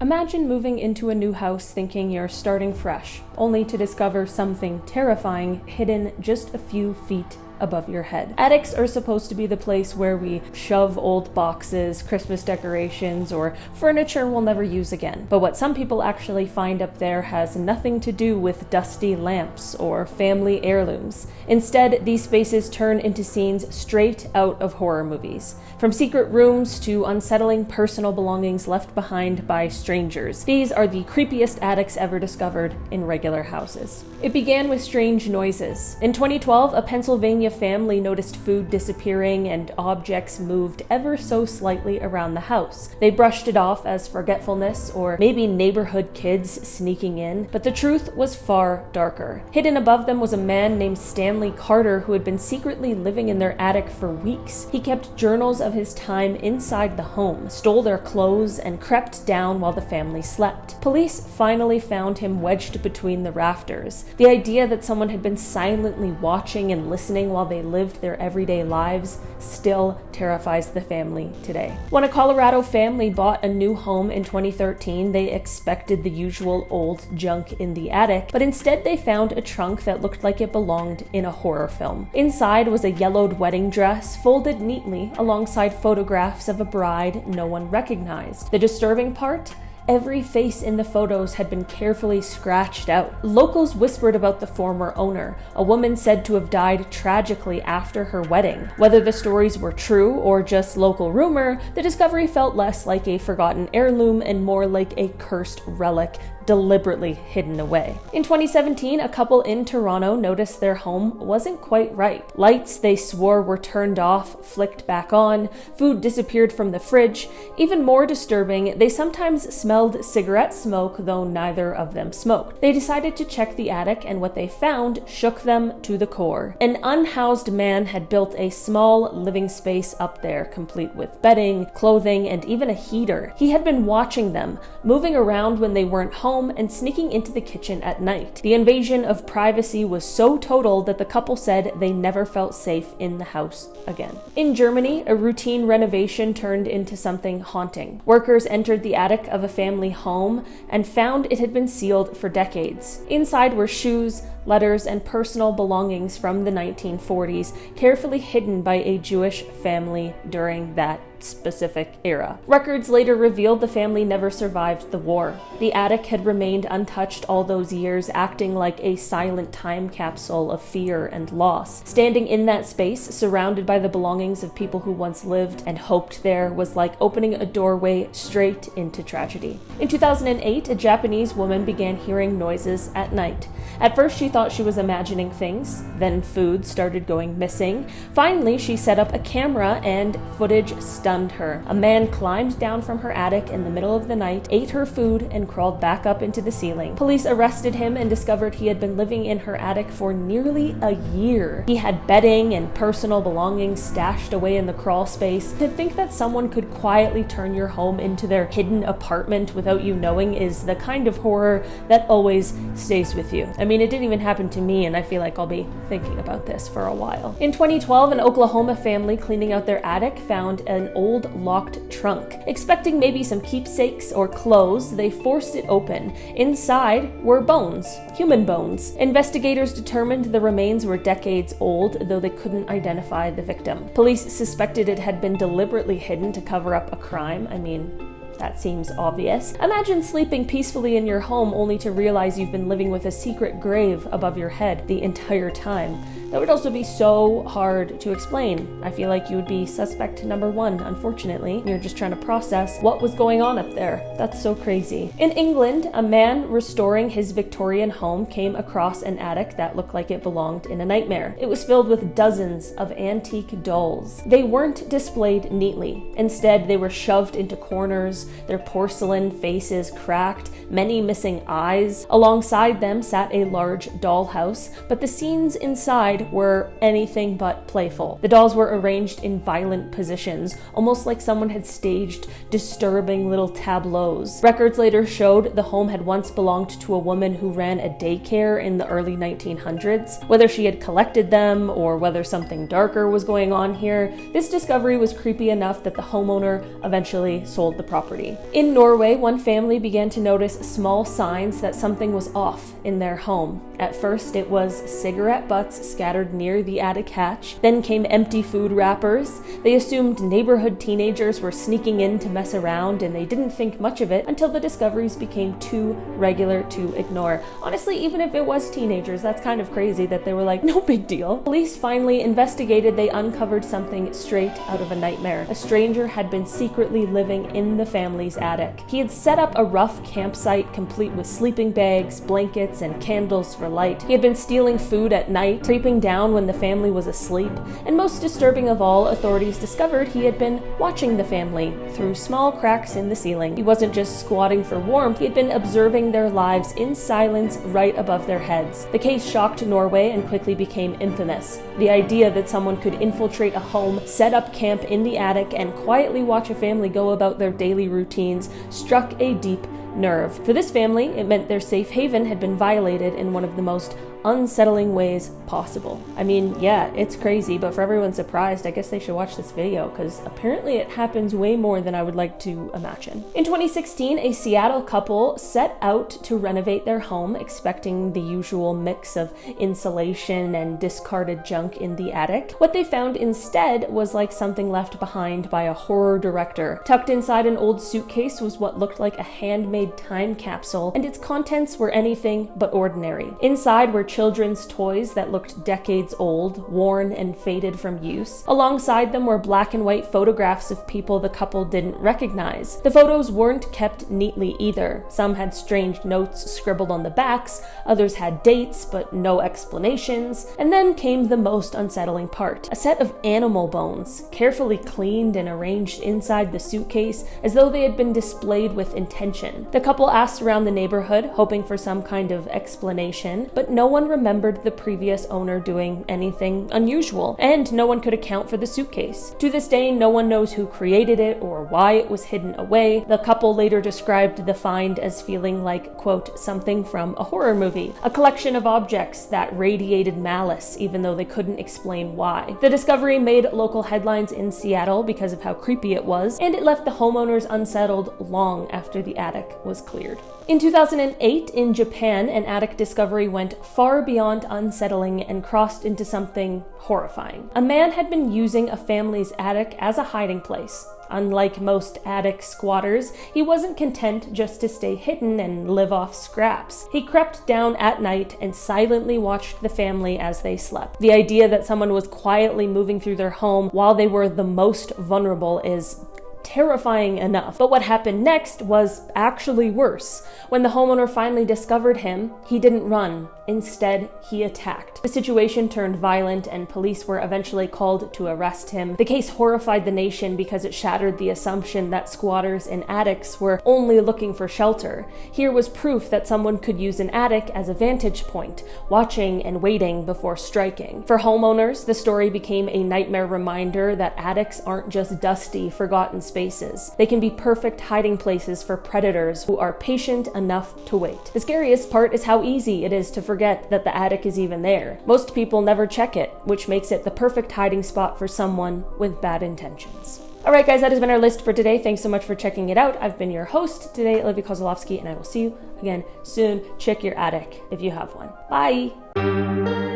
Imagine moving into a new house thinking you're starting fresh, only to discover something terrifying hidden just a few feet above your head. Attics are supposed to be the place where we shove old boxes, Christmas decorations, or furniture we'll never use again. But what some people actually find up there has nothing to do with dusty lamps or family heirlooms. Instead, these spaces turn into scenes straight out of horror movies. From secret rooms to unsettling personal belongings left behind by strangers. These are the creepiest attics ever discovered in regular houses. It began with strange noises. In 2012, a Pennsylvania family noticed food disappearing and objects moved ever so slightly around the house. They brushed it off as forgetfulness or maybe neighborhood kids sneaking in, but the truth was far darker. Hidden above them was a man named Stanley Carter who had been secretly living in their attic for weeks. He kept journals of his time inside the home, stole their clothes, and crept down while the family slept. Police finally found him wedged between the rafters. The idea that someone had been silently watching and listening while they lived their everyday lives still terrifies the family today. When a Colorado family bought a new home in 2013, they expected the usual old junk in the attic, but instead they found a trunk that looked like it belonged in a horror film. Inside was a yellowed wedding dress folded neatly alongside photographs of a bride no one recognized. The disturbing part? Every face in the photos had been carefully scratched out. Locals whispered about the former owner, a woman said to have died tragically after her wedding. Whether the stories were true or just local rumor, the discovery felt less like a forgotten heirloom and more like a cursed relic deliberately hidden away. In 2017, a couple in Toronto noticed their home wasn't quite right. Lights they swore were turned off flicked back on, food disappeared from the fridge. Even more disturbing, they sometimes smelled cigarette smoke, though neither of them smoked. They decided to check the attic, and what they found shook them to the core. An unhoused man had built a small living space up there, complete with bedding, clothing, and even a heater. He had been watching them, moving around when they weren't home and sneaking into the kitchen at night. The invasion of privacy was so total that the couple said they never felt safe in the house again. In Germany, a routine renovation turned into something haunting. Workers entered the attic of a family home and found it had been sealed for decades. Inside were shoes, letters, and personal belongings from the 1940s, carefully hidden by a Jewish family during that specific era. Records later revealed the family never survived the war. The attic had remained untouched all those years, acting like a silent time capsule of fear and loss. Standing in that space, surrounded by the belongings of people who once lived and hoped there, was like opening a doorway straight into tragedy. In 2008, a Japanese woman began hearing noises at night. At first, she thought she was imagining things, then food started going missing. Finally, she set up a camera and footage stunned her. A man climbed down from her attic in the middle of the night, ate her food, and crawled back up into the ceiling. Police arrested him and discovered he had been living in her attic for nearly a year. He had bedding and personal belongings stashed away in the crawl space. To think that someone could quietly turn your home into their hidden apartment without you knowing is the kind of horror that always stays with you. I mean, it didn't even happen to me, and I feel like I'll be thinking about this for a while. In 2012, an Oklahoma family cleaning out their attic found an old locked trunk. Expecting maybe some keepsakes or clothes, they forced it open. Inside were bones, human bones. Investigators determined the remains were decades old, though they couldn't identify the victim. Police suspected it had been deliberately hidden to cover up a crime. I mean, that seems obvious. Imagine sleeping peacefully in your home only to realize you've been living with a secret grave above your head the entire time. That would also be so hard to explain. I feel like you would be suspect number one, unfortunately. You're just trying to process what was going on up there. That's so crazy. In England, a man restoring his Victorian home came across an attic that looked like it belonged in a nightmare. It was filled with dozens of antique dolls. They weren't displayed neatly. Instead, they were shoved into corners, their porcelain faces cracked, many missing eyes. Alongside them sat a large dollhouse, but the scenes inside were anything but playful. The dolls were arranged in violent positions, almost like someone had staged disturbing little tableaus. Records later showed the home had once belonged to a woman who ran a daycare in the early 1900s. Whether she had collected them or whether something darker was going on here, this discovery was creepy enough that the homeowner eventually sold the property. In Norway, one family began to notice small signs that something was off in their home. At first, it was cigarette butts scattered near the attic hatch. Then came empty food wrappers. They assumed neighborhood teenagers were sneaking in to mess around, and they didn't think much of it until the discoveries became too regular to ignore. Honestly, even if it was teenagers, that's kind of crazy that they were like, no big deal. Police finally investigated. They uncovered something straight out of a nightmare. A stranger had been secretly living in the family's attic. He had set up a rough campsite complete with sleeping bags, blankets, and candles for light. He had been stealing food at night, creeping down when the family was asleep, and most disturbing of all, authorities discovered he had been watching the family through small cracks in the ceiling. He wasn't just squatting for warmth, he had been observing their lives in silence right above their heads. The case shocked Norway and quickly became infamous. The idea that someone could infiltrate a home, set up camp in the attic, and quietly watch a family go about their daily routines struck a deep nerve. For this family, it meant their safe haven had been violated in one of the most unsettling ways possible. I mean, yeah, it's crazy, but for everyone surprised, I guess they should watch this video because apparently it happens way more than I would like to imagine. In 2016, a Seattle couple set out to renovate their home, expecting the usual mix of insulation and discarded junk in the attic. What they found instead was like something left behind by a horror director. Tucked inside an old suitcase was what looked like a handmade time capsule, and its contents were anything but ordinary. Inside were children's toys that looked decades old, worn and faded from use. Alongside them were black and white photographs of people the couple didn't recognize. The photos weren't kept neatly either. Some had strange notes scribbled on the backs, others had dates but no explanations, and then came the most unsettling part. A set of animal bones, carefully cleaned and arranged inside the suitcase as though they had been displayed with intention. The couple asked around the neighborhood, hoping for some kind of explanation, but no one remembered the previous owner doing anything unusual, and no one could account for the suitcase. To this day, no one knows who created it or why it was hidden away. The couple later described the find as feeling like, quote, something from a horror movie, a collection of objects that radiated malice, even though they couldn't explain why. The discovery made local headlines in Seattle because of how creepy it was, and it left the homeowners unsettled long after the attic was cleared. In 2008, in Japan, an attic discovery went far beyond unsettling and crossed into something horrifying. A man had been using a family's attic as a hiding place. Unlike most attic squatters, he wasn't content just to stay hidden and live off scraps. He crept down at night and silently watched the family as they slept. The idea that someone was quietly moving through their home while they were the most vulnerable is terrifying enough. But what happened next was actually worse. When the homeowner finally discovered him, he didn't run. Instead, he attacked. The situation turned violent and police were eventually called to arrest him. The case horrified the nation because it shattered the assumption that squatters in attics were only looking for shelter. Here was proof that someone could use an attic as a vantage point, watching and waiting before striking. For homeowners, the story became a nightmare reminder that attics aren't just dusty, forgotten spaces. They can be perfect hiding places for predators who are patient enough to wait. The scariest part is how easy it is to forget that the attic is even there. Most people never check it, which makes it the perfect hiding spot for someone with bad intentions. Alright guys, that has been our list for today. Thanks so much for checking it out. I've been your host today, Olivia Kozlowski, and I will see you again soon. Check your attic if you have one. Bye!